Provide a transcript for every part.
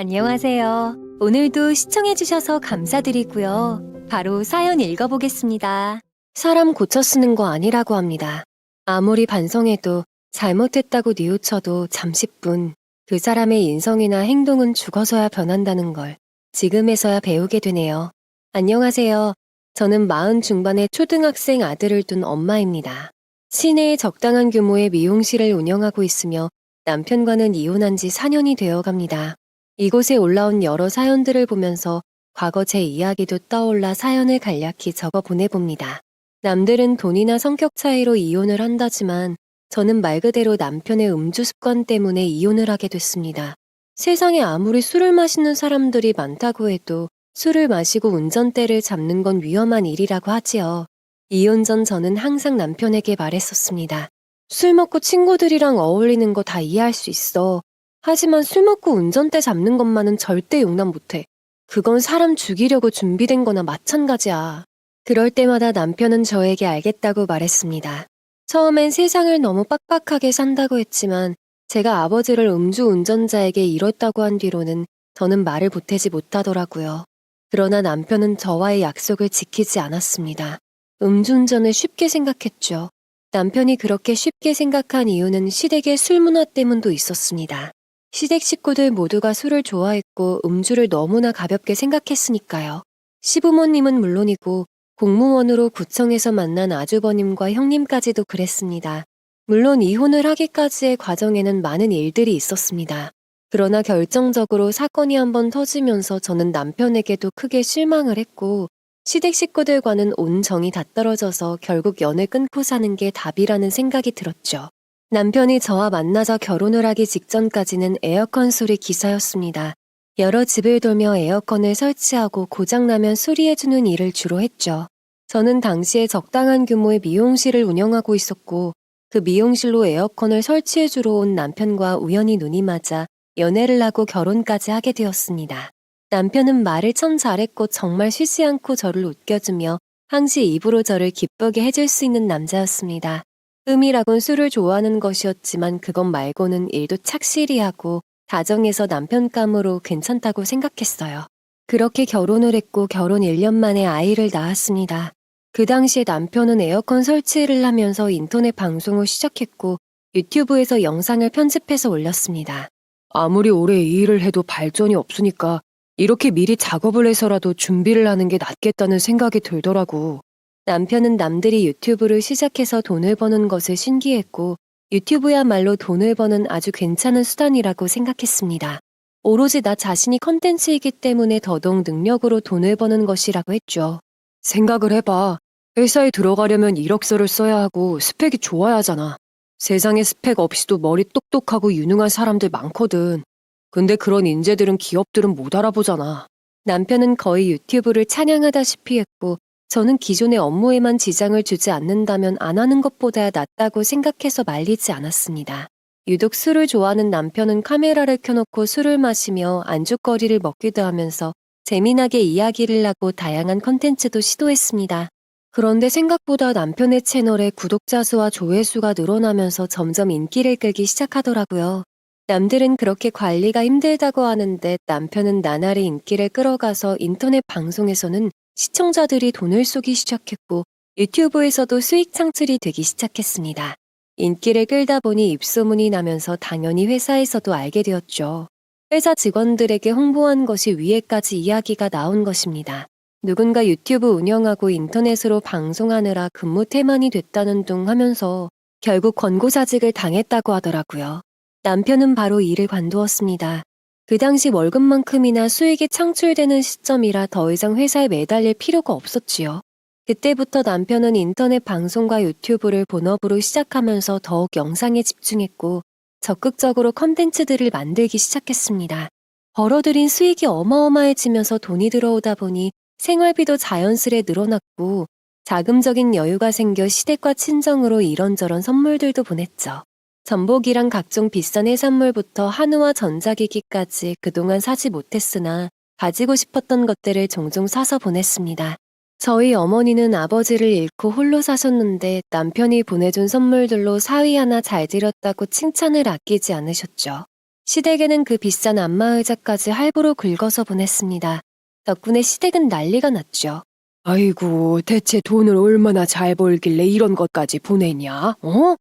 안녕하세요. 오늘도 시청해주셔서 감사드리고요. 바로 사연 읽어보겠습니다. 사람 고쳐 쓰는 거 아니라고 합니다. 아무리 반성해도 잘못했다고 뉘우쳐도 잠시뿐 그 사람의 인성이나 행동은 죽어서야 변한다는 걸 지금에서야 배우게 되네요. 안녕하세요. 저는 40 중반의 초등학생 아들을 둔 엄마입니다. 시내에 적당한 규모의 미용실을 운영하고 있으며 남편과는 이혼한 지 4년이 되어 갑니다. 이곳에 올라온 여러 사연들을 보면서 과거 제 이야기도 떠올라 사연을 간략히 적어 보내봅니다. 남들은 돈이나 성격 차이로 이혼을 한다지만 저는 말 그대로 남편의 음주 습관 때문에 이혼을 하게 됐습니다. 세상에 아무리 술을 마시는 사람들이 많다고 해도 술을 마시고 운전대를 잡는 건 위험한 일이라고 하지요. 이혼 전 저는 항상 남편에게 말했었습니다. 술 먹고 친구들이랑 어울리는 거 다 이해할 수 있어. 하지만 술 먹고 운전대 잡는 것만은 절대 용납 못해. 그건 사람 죽이려고 준비된 거나 마찬가지야. 그럴 때마다 남편은 저에게 알겠다고 말했습니다. 처음엔 세상을 너무 빡빡하게 산다고 했지만 제가 아버지를 음주 운전자에게 잃었다고 한 뒤로는 저는 말을 보태지 못하더라고요. 그러나 남편은 저와의 약속을 지키지 않았습니다. 음주운전을 쉽게 생각했죠. 남편이 그렇게 쉽게 생각한 이유는 시댁의 술 문화 때문도 있었습니다. 시댁 식구들 모두가 술을 좋아했고 음주를 너무나 가볍게 생각했으니까요. 시부모님은 물론이고 공무원으로 구청에서 만난 아주버님과 형님까지도 그랬습니다. 물론 이혼을 하기까지의 과정에는 많은 일들이 있었습니다. 그러나 결정적으로 사건이 한번 터지면서 저는 남편에게도 크게 실망을 했고 시댁 식구들과는 온 정이 다 떨어져서 결국 연을 끊고 사는 게 답이라는 생각이 들었죠. 남편이 저와 만나자 결혼을 하기 직전까지는 에어컨 수리 기사였습니다. 여러 집을 돌며 에어컨을 설치하고 고장나면 수리해주는 일을 주로 했죠. 저는 당시에 적당한 규모의 미용실을 운영하고 있었고 그 미용실로 에어컨을 설치해주러 온 남편과 우연히 눈이 맞아 연애를 하고 결혼까지 하게 되었습니다. 남편은 말을 참 잘했고 정말 쉬지 않고 저를 웃겨주며 항시 입으로 저를 기쁘게 해줄 수 있는 남자였습니다. 음이라곤 술을 좋아하는 것이었지만 그것 말고는 일도 착실히 하고 다정해서 남편감으로 괜찮다고 생각했어요. 그렇게 결혼을 했고 결혼 1년 만에 아이를 낳았습니다. 그 당시에 남편은 에어컨 설치를 하면서 인터넷 방송을 시작했고 유튜브에서 영상을 편집해서 올렸습니다. 아무리 오래 이 일을 해도 발전이 없으니까 이렇게 미리 작업을 해서라도 준비를 하는 게 낫겠다는 생각이 들더라고. 남편은 남들이 유튜브를 시작해서 돈을 버는 것을 신기했고 유튜브야말로 돈을 버는 아주 괜찮은 수단이라고 생각했습니다. 오로지 나 자신이 컨텐츠이기 때문에 더더욱 능력으로 돈을 버는 것이라고 했죠. 생각을 해봐. 회사에 들어가려면 이력서를 써야 하고 스펙이 좋아야 하잖아. 세상에 스펙 없이도 머리 똑똑하고 유능한 사람들 많거든. 근데 그런 인재들은 기업들은 못 알아보잖아. 남편은 거의 유튜브를 찬양하다시피 했고 저는 기존의 업무에만 지장을 주지 않는다면 안 하는 것보다 낫다고 생각해서 말리지 않았습니다. 유독 술을 좋아하는 남편은 카메라를 켜놓고 술을 마시며 안주거리를 먹기도 하면서 재미나게 이야기를 하고 다양한 컨텐츠도 시도했습니다. 그런데 생각보다 남편의 채널에 구독자 수와 조회수가 늘어나면서 점점 인기를 끌기 시작하더라고요. 남들은 그렇게 관리가 힘들다고 하는데 남편은 나날이 인기를 끌어가서 인터넷 방송에서는 시청자들이 돈을 쏘기 시작했고 유튜브에서도 수익 창출이 되기 시작했습니다. 인기를 끌다 보니 입소문이 나면서 당연히 회사에서도 알게 되었죠. 회사 직원들에게 홍보한 것이 위에까지 이야기가 나온 것입니다. 누군가 유튜브 운영하고 인터넷으로 방송하느라 근무 태만이 됐다는 둥 하면서 결국 권고사직을 당했다고 하더라고요. 남편은 바로 이를 관두었습니다. 그 당시 월급만큼이나 수익이 창출되는 시점이라 더 이상 회사에 매달릴 필요가 없었지요. 그때부터 남편은 인터넷 방송과 유튜브를 본업으로 시작하면서 더욱 영상에 집중했고 적극적으로 컨텐츠들을 만들기 시작했습니다. 벌어들인 수익이 어마어마해지면서 돈이 들어오다 보니 생활비도 자연스레 늘어났고 자금적인 여유가 생겨 시댁과 친정으로 이런저런 선물들도 보냈죠. 전복이랑 각종 비싼 해산물부터 한우와 전자기기까지 그동안 사지 못했으나 가지고 싶었던 것들을 종종 사서 보냈습니다. 저희 어머니는 아버지를 잃고 홀로 사셨는데 남편이 보내준 선물들로 사위 하나 잘 들였다고 칭찬을 아끼지 않으셨죠. 시댁에는 그 비싼 안마의자까지 할부로 긁어서 보냈습니다. 덕분에 시댁은 난리가 났죠. 아이고, 대체 돈을 얼마나 잘 벌길래 이런 것까지 보내냐? 어?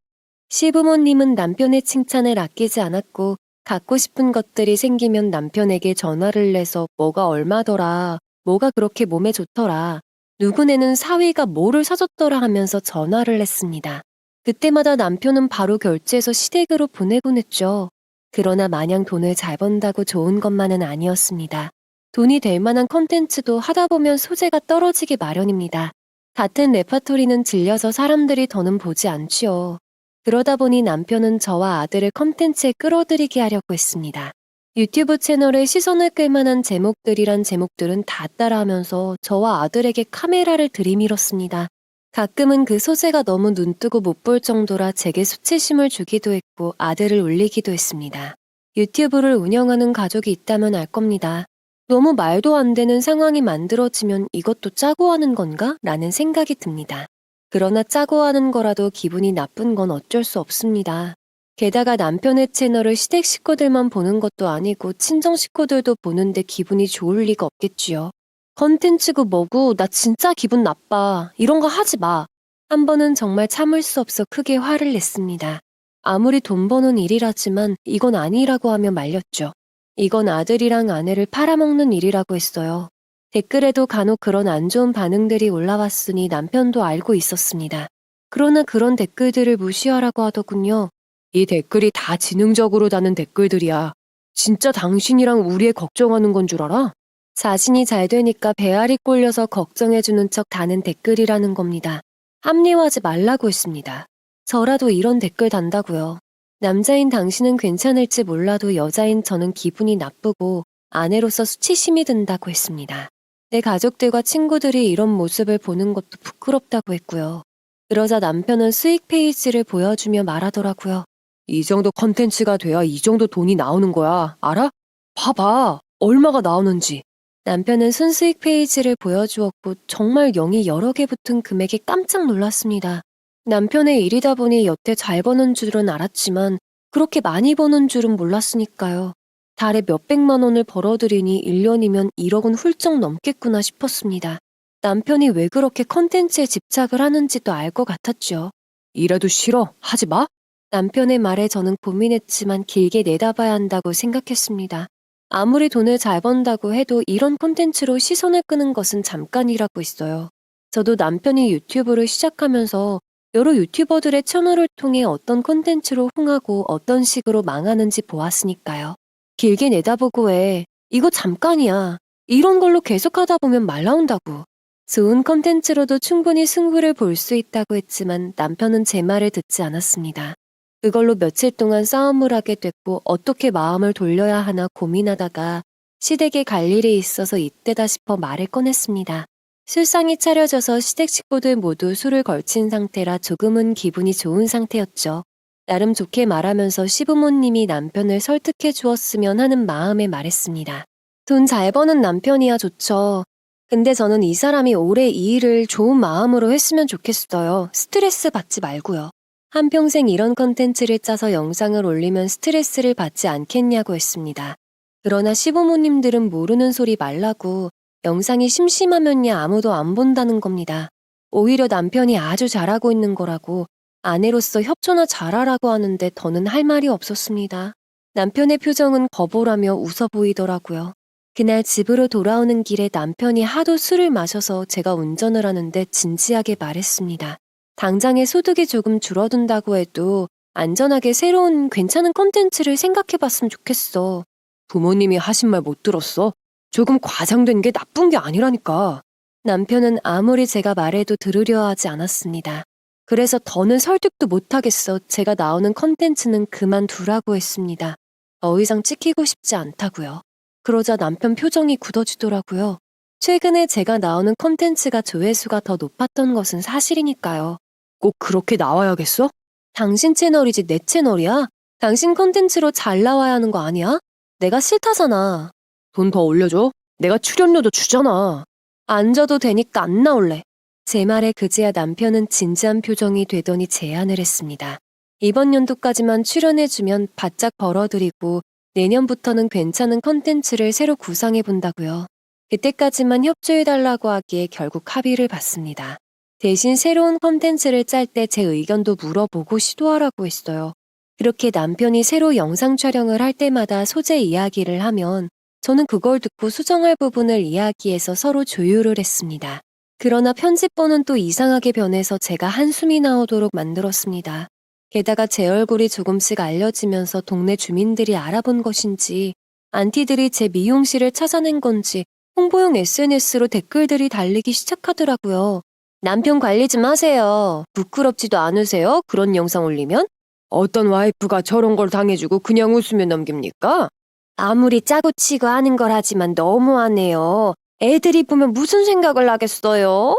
시부모님은 남편의 칭찬을 아끼지 않았고 갖고 싶은 것들이 생기면 남편에게 전화를 내서 뭐가 얼마더라, 뭐가 그렇게 몸에 좋더라, 누구네는 사위가 뭐를 사줬더라 하면서 전화를 했습니다. 그때마다 남편은 바로 결제해서 시댁으로 보내곤 했죠. 그러나 마냥 돈을 잘 번다고 좋은 것만은 아니었습니다. 돈이 될 만한 컨텐츠도 하다 보면 소재가 떨어지기 마련입니다. 같은 레파토리는 질려서 사람들이 더는 보지 않지요. 그러다 보니 남편은 저와 아들을 컨텐츠에 끌어들이게 하려고 했습니다. 유튜브 채널에 시선을 끌만한 제목들이란 제목들은 다 따라하면서 저와 아들에게 카메라를 들이밀었습니다. 가끔은 그 소재가 너무 눈뜨고 못 볼 정도라 제게 수치심을 주기도 했고 아들을 울리기도 했습니다. 유튜브를 운영하는 가족이 있다면 알 겁니다. 너무 말도 안 되는 상황이 만들어지면 이것도 짜고 하는 건가? 라는 생각이 듭니다. 그러나 짜고 하는 거라도 기분이 나쁜 건 어쩔 수 없습니다. 게다가 남편의 채널을 시댁 식구들만 보는 것도 아니고 친정 식구들도 보는데 기분이 좋을 리가 없겠지요. 컨텐츠고 뭐고 나 진짜 기분 나빠. 이런 거 하지 마. 한 번은 정말 참을 수 없어 크게 화를 냈습니다. 아무리 돈 버는 일이라지만 이건 아니라고 하며 말렸죠. 이건 아들이랑 아내를 팔아먹는 일이라고 했어요. 댓글에도 간혹 그런 안 좋은 반응들이 올라왔으니 남편도 알고 있었습니다. 그러나 그런 댓글들을 무시하라고 하더군요. 이 댓글이 다 지능적으로 다는 댓글들이야. 진짜 당신이랑 우리 애 걱정하는 건 줄 알아? 자신이 잘 되니까 배알이 꼴려서 걱정해주는 척 다는 댓글이라는 겁니다. 합리화하지 말라고 했습니다. 저라도 이런 댓글 단다고요. 남자인 당신은 괜찮을지 몰라도 여자인 저는 기분이 나쁘고 아내로서 수치심이 든다고 했습니다. 내 가족들과 친구들이 이런 모습을 보는 것도 부끄럽다고 했고요. 그러자 남편은 수익 페이지를 보여주며 말하더라고요. 이 정도 컨텐츠가 돼야 이 정도 돈이 나오는 거야. 알아? 봐봐. 얼마가 나오는지. 남편은 순수익 페이지를 보여주었고 정말 0이 여러 개 붙은 금액에 깜짝 놀랐습니다. 남편의 일이다 보니 여태 잘 버는 줄은 알았지만 그렇게 많이 버는 줄은 몰랐으니까요. 달에 몇백만 원을 벌어들이니 1년이면 1억은 훌쩍 넘겠구나 싶었습니다. 남편이 왜 그렇게 컨텐츠에 집착을 하는지도 알 것 같았죠. 이래도 싫어. 하지 마. 남편의 말에 저는 고민했지만 길게 내다봐야 한다고 생각했습니다. 아무리 돈을 잘 번다고 해도 이런 콘텐츠로 시선을 끄는 것은 잠깐이라고 했어요. 저도 남편이 유튜브를 시작하면서 여러 유튜버들의 채널을 통해 어떤 콘텐츠로 흥하고 어떤 식으로 망하는지 보았으니까요. 길게 내다보고 해. 이거 잠깐이야. 이런 걸로 계속하다 보면 말 나온다고. 좋은 콘텐츠로도 충분히 승부를 볼 수 있다고 했지만 남편은 제 말을 듣지 않았습니다. 그걸로 며칠 동안 싸움을 하게 됐고 어떻게 마음을 돌려야 하나 고민하다가 시댁에 갈 일이 있어서 이때다 싶어 말을 꺼냈습니다. 술상이 차려져서 시댁 식구들 모두 술을 걸친 상태라 조금은 기분이 좋은 상태였죠. 나름 좋게 말하면서 시부모님이 남편을 설득해 주었으면 하는 마음에 말했습니다. 돈 잘 버는 남편이야 좋죠. 근데 저는 이 사람이 오래 이 일을 좋은 마음으로 했으면 좋겠어요. 스트레스 받지 말고요. 한평생 이런 컨텐츠를 짜서 영상을 올리면 스트레스를 받지 않겠냐고 했습니다. 그러나 시부모님들은 모르는 소리 말라고 영상이 심심하면야 아무도 안 본다는 겁니다. 오히려 남편이 아주 잘하고 있는 거라고 아내로서 협조나 잘하라고 하는데 더는 할 말이 없었습니다. 남편의 표정은 거부라며 웃어 보이더라고요. 그날 집으로 돌아오는 길에 남편이 하도 술을 마셔서 제가 운전을 하는데 진지하게 말했습니다. 당장의 소득이 조금 줄어든다고 해도 안전하게 새로운 괜찮은 콘텐츠를 생각해봤으면 좋겠어. 부모님이 하신 말 못 들었어? 조금 과장된 게 나쁜 게 아니라니까. 남편은 아무리 제가 말해도 들으려 하지 않았습니다. 그래서 더는 설득도 못하겠어 제가 나오는 콘텐츠는 그만두라고 했습니다. 더 이상 찍히고 싶지 않다고요. 그러자 남편 표정이 굳어지더라고요. 최근에 제가 나오는 콘텐츠가 조회수가 더 높았던 것은 사실이니까요. 꼭 그렇게 나와야겠어? 당신 채널이지 내 채널이야? 당신 콘텐츠로 잘 나와야 하는 거 아니야? 내가 싫다잖아. 돈 더 올려줘. 내가 출연료도 주잖아. 안 줘도 되니까 안 나올래. 제 말에 그제야 남편은 진지한 표정이 되더니 제안을 했습니다. 이번 연도까지만 출연해주면 바짝 벌어들이고 내년부터는 괜찮은 컨텐츠를 새로 구상해 본다고요. 그때까지만 협조해달라고 하기에 결국 합의를 받습니다. 대신 새로운 컨텐츠를 짤 때 제 의견도 물어보고 시도하라고 했어요. 그렇게 남편이 새로 영상 촬영을 할 때마다 소재 이야기를 하면 저는 그걸 듣고 수정할 부분을 이야기해서 서로 조율을 했습니다. 그러나 편집본은 또 이상하게 변해서 제가 한숨이 나오도록 만들었습니다. 게다가 제 얼굴이 조금씩 알려지면서 동네 주민들이 알아본 것인지 안티들이 제 미용실을 찾아낸 건지 홍보용 SNS로 댓글들이 달리기 시작하더라고요. 남편 관리 좀 하세요. 부끄럽지도 않으세요? 그런 영상 올리면? 어떤 와이프가 저런 걸 당해주고 그냥 웃으며 넘깁니까? 아무리 짜고 치고 하는 걸 하지만 너무하네요. 애들이 보면 무슨 생각을 하겠어요?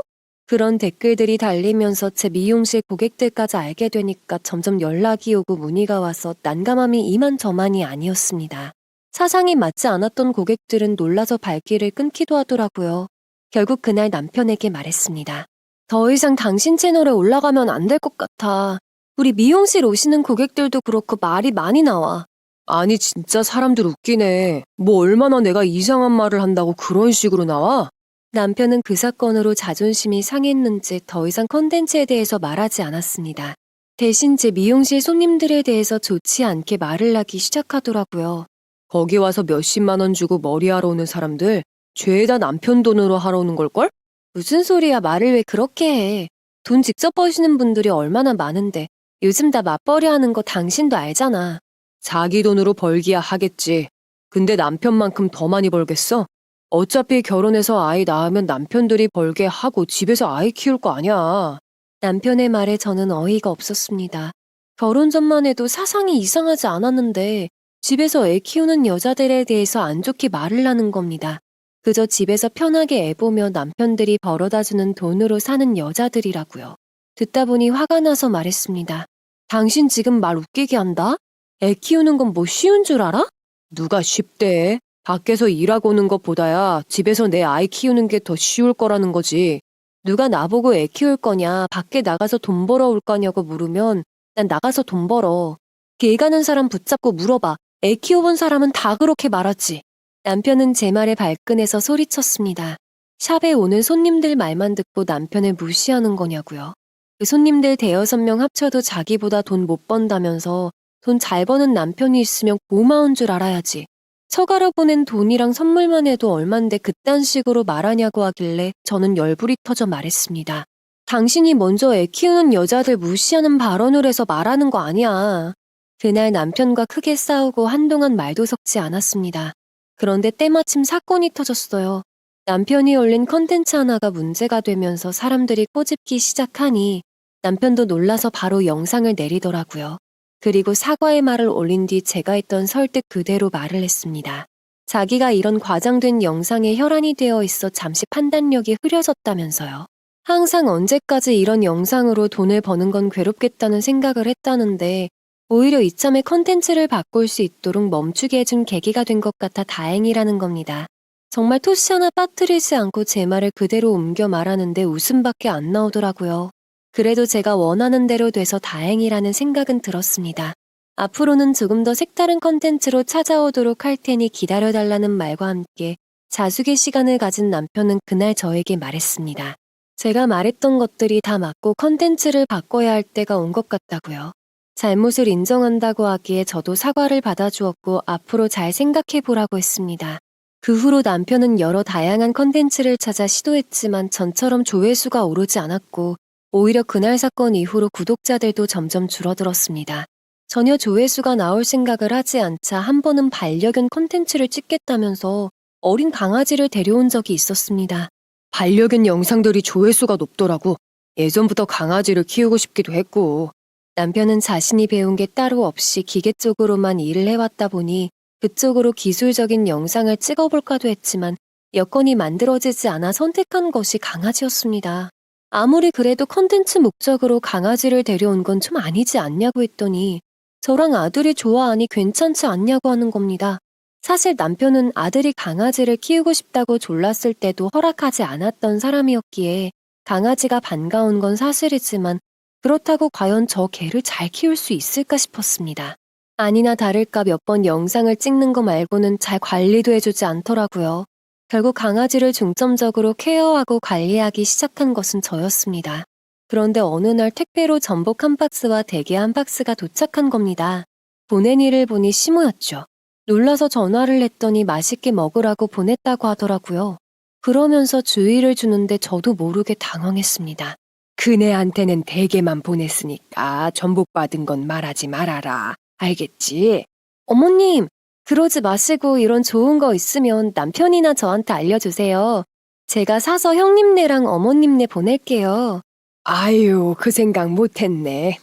그런 댓글들이 달리면서 제 미용실 고객들까지 알게 되니까 점점 연락이 오고 문의가 와서 난감함이 이만저만이 아니었습니다. 사상이 맞지 않았던 고객들은 놀라서 발길을 끊기도 하더라고요. 결국 그날 남편에게 말했습니다. 더 이상 당신 채널에 올라가면 안 될 것 같아. 우리 미용실 오시는 고객들도 그렇고 말이 많이 나와. 아니 진짜 사람들 웃기네. 뭐 얼마나 내가 이상한 말을 한다고 그런 식으로 나와? 남편은 그 사건으로 자존심이 상했는지 더 이상 컨텐츠에 대해서 말하지 않았습니다. 대신 제 미용실 손님들에 대해서 좋지 않게 말을 하기 시작하더라고요. 거기 와서 몇십만 원 주고 머리하러 오는 사람들 죄다 남편 돈으로 하러 오는 걸걸? 무슨 소리야, 말을 왜 그렇게 해. 돈 직접 버시는 분들이 얼마나 많은데 요즘 다 맞벌이 하는 거 당신도 알잖아. 자기 돈으로 벌기야 하겠지. 근데 남편만큼 더 많이 벌겠어? 어차피 결혼해서 아이 낳으면 남편들이 벌게 하고 집에서 아이 키울 거 아니야. 남편의 말에 저는 어이가 없었습니다. 결혼 전만 해도 사상이 이상하지 않았는데 집에서 애 키우는 여자들에 대해서 안 좋게 말을 하는 겁니다. 그저 집에서 편하게 애 보며 남편들이 벌어다주는 돈으로 사는 여자들이라고요. 듣다 보니 화가 나서 말했습니다. 당신 지금 말 웃기게 한다? 애 키우는 건 뭐 쉬운 줄 알아? 누가 쉽대? 밖에서 일하고 오는 것보다야 집에서 내 아이 키우는 게 더 쉬울 거라는 거지. 누가 나보고 애 키울 거냐, 밖에 나가서 돈 벌어 올 거냐고 물으면 난 나가서 돈 벌어. 길 가는 사람 붙잡고 물어봐. 애 키워본 사람은 다 그렇게 말하지. 남편은 제 말에 발끈해서 소리쳤습니다. 샵에 오는 손님들 말만 듣고 남편을 무시하는 거냐고요. 그 손님들 대여섯 명 합쳐도 자기보다 돈 못 번다면서 돈 잘 버는 남편이 있으면 고마운 줄 알아야지. 처가로 보낸 돈이랑 선물만 해도 얼만데 그딴 식으로 말하냐고 하길래 저는 열불이 터져 말했습니다. 당신이 먼저 애 키우는 여자들 무시하는 발언을 해서 말하는 거 아니야. 그날 남편과 크게 싸우고 한동안 말도 섞지 않았습니다. 그런데 때마침 사건이 터졌어요. 남편이 올린 컨텐츠 하나가 문제가 되면서 사람들이 꼬집기 시작하니 남편도 놀라서 바로 영상을 내리더라고요. 그리고 사과의 말을 올린 뒤 제가 했던 설득 그대로 말을 했습니다. 자기가 이런 과장된 영상에 혈안이 되어 있어 잠시 판단력이 흐려졌다면서요. 항상 언제까지 이런 영상으로 돈을 버는 건 괴롭겠다는 생각을 했다는데 오히려 이참에 컨텐츠를 바꿀 수 있도록 멈추게 해준 계기가 된 것 같아 다행이라는 겁니다. 정말 토시 하나 빠뜨리지 않고 제 말을 그대로 옮겨 말하는데 웃음밖에 안 나오더라고요. 그래도 제가 원하는 대로 돼서 다행이라는 생각은 들었습니다. 앞으로는 조금 더 색다른 컨텐츠로 찾아오도록 할 테니 기다려달라는 말과 함께 자숙의 시간을 가진 남편은 그날 저에게 말했습니다. 제가 말했던 것들이 다 맞고 컨텐츠를 바꿔야 할 때가 온 것 같다고요. 잘못을 인정한다고 하기에 저도 사과를 받아주었고 앞으로 잘 생각해 보라고 했습니다. 그 후로 남편은 여러 다양한 컨텐츠를 찾아 시도했지만 전처럼 조회수가 오르지 않았고 오히려 그날 사건 이후로 구독자들도 점점 줄어들었습니다. 전혀 조회수가 나올 생각을 하지 않자 한 번은 반려견 콘텐츠를 찍겠다면서 어린 강아지를 데려온 적이 있었습니다. 반려견 영상들이 조회수가 높더라고. 예전부터 강아지를 키우고 싶기도 했고. 남편은 자신이 배운 게 따로 없이 기계 쪽으로만 일을 해왔다 보니 그쪽으로 기술적인 영상을 찍어볼까도 했지만 여건이 만들어지지 않아 선택한 것이 강아지였습니다. 아무리 그래도 컨텐츠 목적으로 강아지를 데려온 건 좀 아니지 않냐고 했더니 저랑 아들이 좋아하니 괜찮지 않냐고 하는 겁니다. 사실 남편은 아들이 강아지를 키우고 싶다고 졸랐을 때도 허락하지 않았던 사람이었기에 강아지가 반가운 건 사실이지만 그렇다고 과연 저 개를 잘 키울 수 있을까 싶었습니다. 아니나 다를까 몇 번 영상을 찍는 거 말고는 잘 관리도 해주지 않더라고요. 결국 강아지를 중점적으로 케어하고 관리하기 시작한 것은 저였습니다. 그런데 어느 날 택배로 전복 한 박스와 대게 한 박스가 도착한 겁니다. 보낸 이를 보니 시모였죠. 놀라서 전화를 했더니 맛있게 먹으라고 보냈다고 하더라고요. 그러면서 주의를 주는데 저도 모르게 당황했습니다. 그네한테는 대게만 보냈으니까 전복 받은 건 말하지 말아라. 알겠지? 어머님, 그러지 마시고 이런 좋은 거 있으면 남편이나 저한테 알려주세요. 제가 사서 형님네랑 어머님네 보낼게요. 아유, 그 생각 못했네.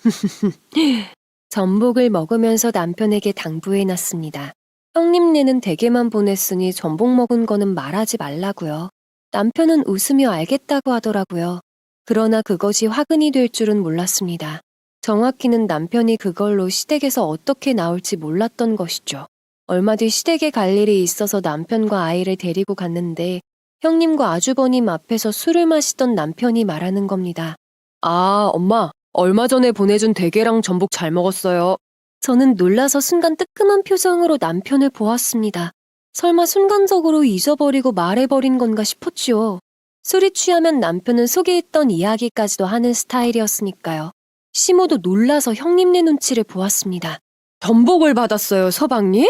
전복을 먹으면서 남편에게 당부해놨습니다. 형님네는 대게만 보냈으니 전복 먹은 거는 말하지 말라고요. 남편은 웃으며 알겠다고 하더라고요. 그러나 그것이 화근이 될 줄은 몰랐습니다. 정확히는 남편이 그걸로 시댁에서 어떻게 나올지 몰랐던 것이죠. 얼마 뒤 시댁에 갈 일이 있어서 남편과 아이를 데리고 갔는데 형님과 아주버님 앞에서 술을 마시던 남편이 말하는 겁니다. 아, 엄마, 얼마 전에 보내준 대게랑 전복 잘 먹었어요. 저는 놀라서 순간 뜨끔한 표정으로 남편을 보았습니다. 설마 순간적으로 잊어버리고 말해버린 건가 싶었지요. 술이 취하면 남편은 속에 있던 이야기까지도 하는 스타일이었으니까요. 시모도 놀라서 형님네 눈치를 보았습니다. 전복을 받았어요, 서방님?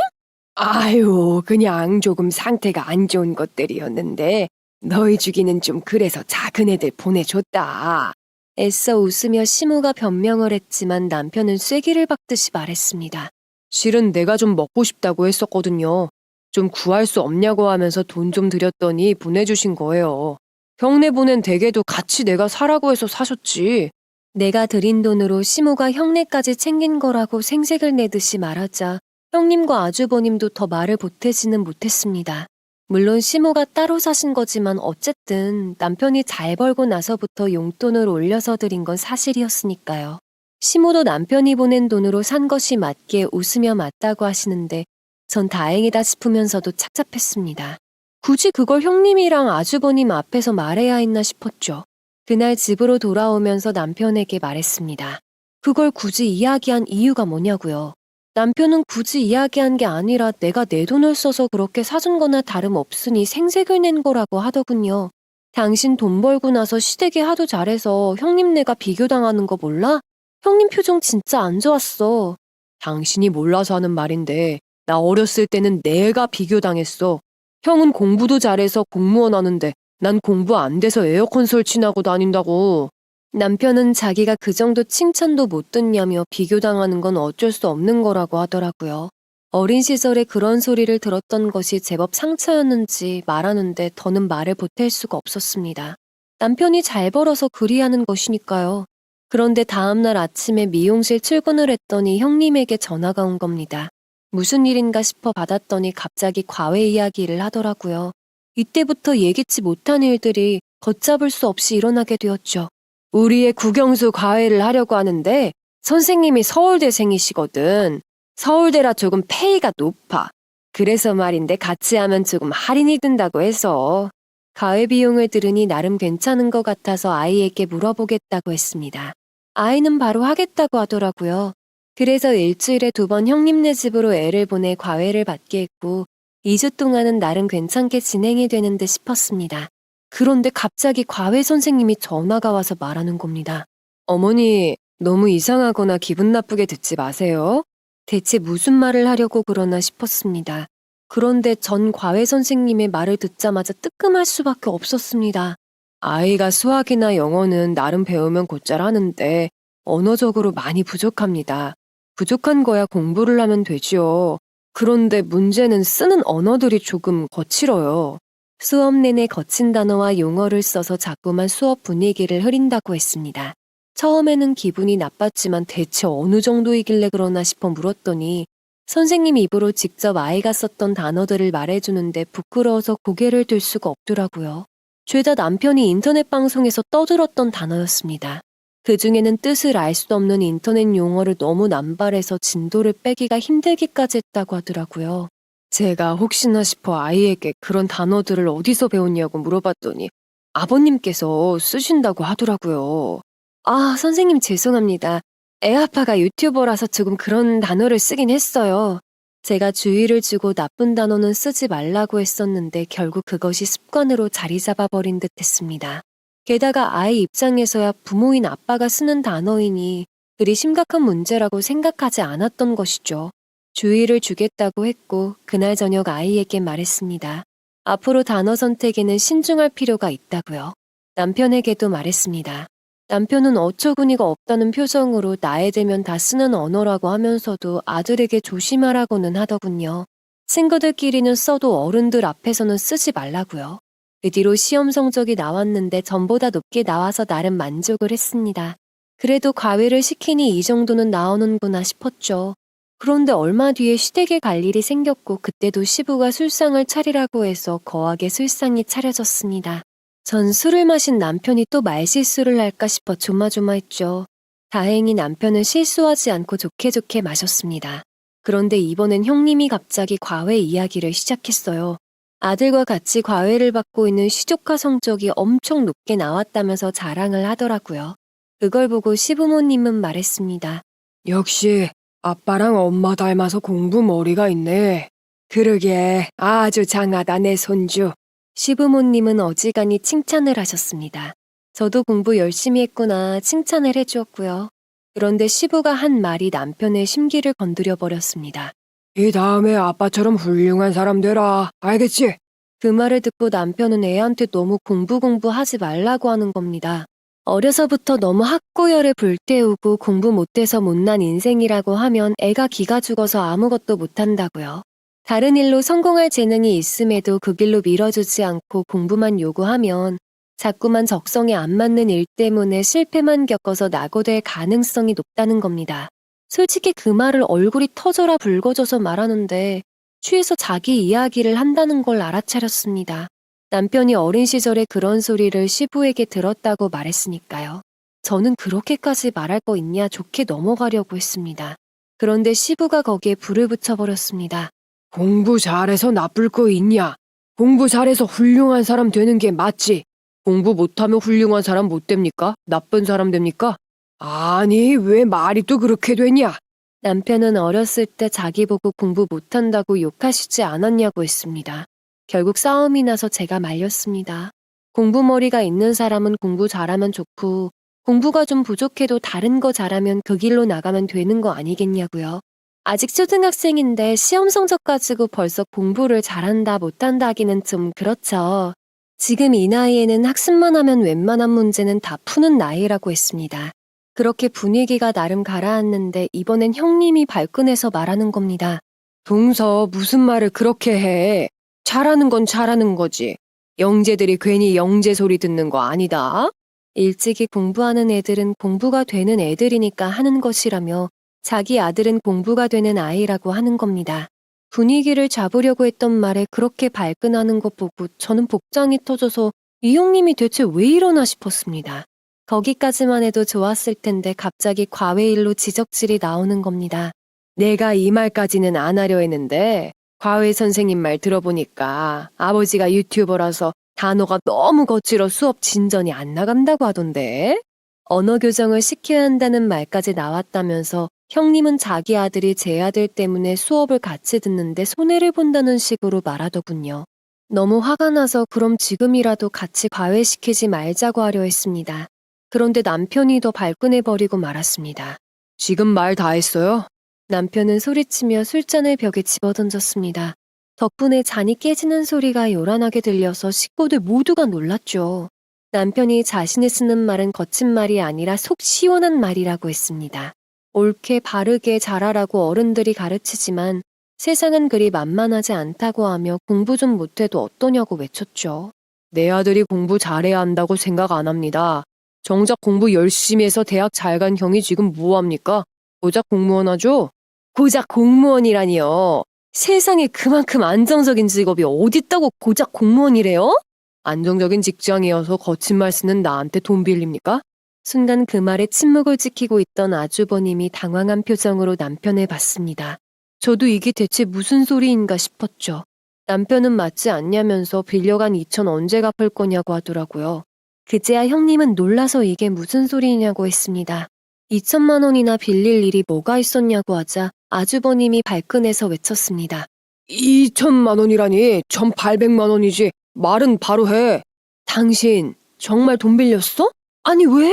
아유, 그냥 조금 상태가 안 좋은 것들이었는데 너희 주기는 좀 그래서 작은 애들 보내줬다. 애써 웃으며 시모가 변명을 했지만 남편은 쐐기를 박듯이 말했습니다. 실은 내가 좀 먹고 싶다고 했었거든요. 좀 구할 수 없냐고 하면서 돈 좀 드렸더니 보내주신 거예요. 형네 보낸 대게도 같이 내가 사라고 해서 사셨지. 내가 드린 돈으로 시모가 형네까지 챙긴 거라고 생색을 내듯이 말하자 형님과 아주버님도 더 말을 보태지는 못했습니다. 물론 시모가 따로 사신 거지만 어쨌든 남편이 잘 벌고 나서부터 용돈을 올려서 드린 건 사실이었으니까요. 시모도 남편이 보낸 돈으로 산 것이 맞기에 웃으며 맞다고 하시는데 전 다행이다 싶으면서도 착잡했습니다. 굳이 그걸 형님이랑 아주버님 앞에서 말해야 했나 싶었죠. 그날 집으로 돌아오면서 남편에게 말했습니다. 그걸 굳이 이야기한 이유가 뭐냐고요. 남편은 굳이 이야기한 게 아니라 내가 내 돈을 써서 그렇게 사준 거나 다름없으니 생색을 낸 거라고 하더군요. 당신 돈 벌고 나서 시댁이 하도 잘해서 형님네가 비교당하는 거 몰라? 형님 표정 진짜 안 좋았어. 당신이 몰라서 하는 말인데 나 어렸을 때는 내가 비교당했어. 형은 공부도 잘해서 공무원 하는데 난 공부 안 돼서 에어컨 설치나고 다닌다고. 남편은 자기가 그 정도 칭찬도 못 듣냐며 비교당하는 건 어쩔 수 없는 거라고 하더라고요. 어린 시절에 그런 소리를 들었던 것이 제법 상처였는지 말하는데 더는 말을 보탤 수가 없었습니다. 남편이 잘 벌어서 그리하는 것이니까요. 그런데 다음날 아침에 미용실 출근을 했더니 형님에게 전화가 온 겁니다. 무슨 일인가 싶어 받았더니 갑자기 과외 이야기를 하더라고요. 이때부터 예기치 못한 일들이 걷잡을 수 없이 일어나게 되었죠. 우리 애 국영수 과외를 하려고 하는데 선생님이 서울대생이시거든. 서울대라 조금 페이가 높아. 그래서 말인데 같이 하면 조금 할인이 든다고 해서. 과외 비용을 들으니 나름 괜찮은 것 같아서 아이에게 물어보겠다고 했습니다. 아이는 바로 하겠다고 하더라고요. 그래서 일주일에 2번 형님네 집으로 애를 보내 과외를 받게 했고 2주 동안은 나름 괜찮게 진행이 되는 듯 싶었습니다. 그런데 갑자기 과외 선생님이 전화가 와서 말하는 겁니다. 어머니, 너무 이상하거나 기분 나쁘게 듣지 마세요. 대체 무슨 말을 하려고 그러나 싶었습니다. 그런데 전 과외 선생님의 말을 듣자마자 뜨끔할 수밖에 없었습니다. 아이가 수학이나 영어는 나름 배우면 곧잘 하는데 언어적으로 많이 부족합니다. 부족한 거야 공부를 하면 되지요. 그런데 문제는 쓰는 언어들이 조금 거칠어요. 수업 내내 거친 단어와 용어를 써서 자꾸만 수업 분위기를 흐린다고 했습니다. 처음에는 기분이 나빴지만 대체 어느 정도이길래 그러나 싶어 물었더니 선생님 입으로 직접 아이가 썼던 단어들을 말해주는데 부끄러워서 고개를 들 수가 없더라고요. 죄다 남편이 인터넷 방송에서 떠들었던 단어였습니다. 그중에는 뜻을 알 수 없는 인터넷 용어를 너무 남발해서 진도를 빼기가 힘들기까지 했다고 하더라고요. 제가 혹시나 싶어 아이에게 그런 단어들을 어디서 배웠냐고 물어봤더니 아버님께서 쓰신다고 하더라고요. 아, 선생님 죄송합니다. 애아빠가 유튜버라서 조금 그런 단어를 쓰긴 했어요. 제가 주의를 주고 나쁜 단어는 쓰지 말라고 했었는데 결국 그것이 습관으로 자리 잡아버린 듯 했습니다. 게다가 아이 입장에서야 부모인 아빠가 쓰는 단어이니 그리 심각한 문제라고 생각하지 않았던 것이죠. 주의를 주겠다고 했고 그날 저녁 아이에게 말했습니다. 앞으로 단어 선택에는 신중할 필요가 있다고요. 남편에게도 말했습니다. 남편은 어처구니가 없다는 표정으로 나이 들면 다 쓰는 언어라고 하면서도 아들에게 조심하라고는 하더군요. 친구들끼리는 써도 어른들 앞에서는 쓰지 말라고요. 그 뒤로 시험 성적이 나왔는데 전보다 높게 나와서 나름 만족을 했습니다. 그래도 과외를 시키니 이 정도는 나오는구나 싶었죠. 그런데 얼마 뒤에 시댁에 갈 일이 생겼고 그때도 시부가 술상을 차리라고 해서 거하게 술상이 차려졌습니다. 전 술을 마신 남편이 또 말실수를 할까 싶어 조마조마했죠. 다행히 남편은 실수하지 않고 좋게 좋게 마셨습니다. 그런데 이번엔 형님이 갑자기 과외 이야기를 시작했어요. 아들과 같이 과외를 받고 있는 시조카 성적이 엄청 높게 나왔다면서 자랑을 하더라고요. 그걸 보고 시부모님은 말했습니다. 역시 아빠랑 엄마 닮아서 공부 머리가 있네. 그러게 아주 장하다 내 손주. 시부모님은 어지간히 칭찬을 하셨습니다. 저도 공부 열심히 했구나 칭찬을 해주었고요. 그런데 시부가 한 말이 남편의 심기를 건드려 버렸습니다. 이 다음에 아빠처럼 훌륭한 사람 되라. 알겠지? 그 말을 듣고 남편은 애한테 너무 공부하지 말라고 하는 겁니다. 어려서부터 너무 학구열에 불태우고 공부 못해서 못난 인생이라고 하면 애가 기가 죽어서 아무것도 못한다고요. 다른 일로 성공할 재능이 있음에도 그 길로 밀어주지 않고 공부만 요구하면 자꾸만 적성에 안 맞는 일 때문에 실패만 겪어서 낙오될 가능성이 높다는 겁니다. 솔직히 그 말을 얼굴이 터져라 붉어져서 말하는데 취해서 자기 이야기를 한다는 걸 알아차렸습니다. 남편이 어린 시절에 그런 소리를 시부에게 들었다고 말했으니까요. 저는 그렇게까지 말할 거 있냐 좋게 넘어가려고 했습니다. 그런데 시부가 거기에 불을 붙여버렸습니다. 공부 잘해서 나쁠 거 있냐? 공부 잘해서 훌륭한 사람 되는 게 맞지? 공부 못하면 훌륭한 사람 못 됩니까? 나쁜 사람 됩니까? 아니, 왜 말이 또 그렇게 되냐? 남편은 어렸을 때 자기 보고 공부 못한다고 욕하시지 않았냐고 했습니다. 결국 싸움이 나서 제가 말렸습니다. 공부머리가 있는 사람은 공부 잘하면 좋고 공부가 좀 부족해도 다른 거 잘하면 그 길로 나가면 되는 거 아니겠냐고요. 아직 초등학생인데 시험 성적 가지고 벌써 공부를 잘한다 못한다 하기는 좀 그렇죠. 지금 이 나이에는 학습만 하면 웬만한 문제는 다 푸는 나이라고 했습니다. 그렇게 분위기가 나름 가라앉는데 이번엔 형님이 발끈해서 말하는 겁니다. 동서 무슨 말을 그렇게 해? 잘하는 건 잘하는 거지. 영재들이 괜히 영재 소리 듣는 거 아니다. 일찍이 공부하는 애들은 공부가 되는 애들이니까 하는 것이라며 자기 아들은 공부가 되는 아이라고 하는 겁니다. 분위기를 잡으려고 했던 말에 그렇게 발끈하는 것 보고 저는 복장이 터져서 이 형님이 대체 왜 이러나 싶었습니다. 거기까지만 해도 좋았을 텐데 갑자기 과외일로 지적질이 나오는 겁니다. 내가 이 말까지는 안 하려 했는데 과외 선생님 말 들어보니까 아버지가 유튜버라서 단어가 너무 거칠어 수업 진전이 안 나간다고 하던데. 언어 교정을 시켜야 한다는 말까지 나왔다면서 형님은 자기 아들이 제 아들 때문에 수업을 같이 듣는데 손해를 본다는 식으로 말하더군요. 너무 화가 나서 그럼 지금이라도 같이 과외시키지 말자고 하려 했습니다. 그런데 남편이 더 발끈해버리고 말았습니다. 지금 말 다 했어요? 남편은 소리치며 술잔을 벽에 집어던졌습니다. 덕분에 잔이 깨지는 소리가 요란하게 들려서 식구들 모두가 놀랐죠. 남편이 자신이 쓰는 말은 거친 말이 아니라 속 시원한 말이라고 했습니다. 옳게 바르게 잘하라고 어른들이 가르치지만 세상은 그리 만만하지 않다고 하며 공부 좀 못해도 어떠냐고 외쳤죠. 내 아들이 공부 잘해야 한다고 생각 안 합니다. 정작 공부 열심히 해서 대학 잘 간 형이 지금 뭐합니까? 고작 공무원 하죠? 고작 공무원이라니요. 세상에 그만큼 안정적인 직업이 어딨다고 고작 공무원이래요? 안정적인 직장이어서 거친 말 쓰는 나한테 돈 빌립니까? 순간 그 말에 침묵을 지키고 있던 아주버님이 당황한 표정으로 남편을 봤습니다. 저도 이게 대체 무슨 소리인가 싶었죠. 남편은 맞지 않냐면서 빌려간 2천 언제 갚을 거냐고 하더라고요. 그제야 형님은 놀라서 이게 무슨 소리냐고 했습니다. 2천만 원이나 빌릴 일이 뭐가 있었냐고 하자 아주버님이 발끈해서 외쳤습니다. 2천만 원이라니 1,800만 원이지. 말은 바로 해. 당신 정말 돈 빌렸어? 아니 왜?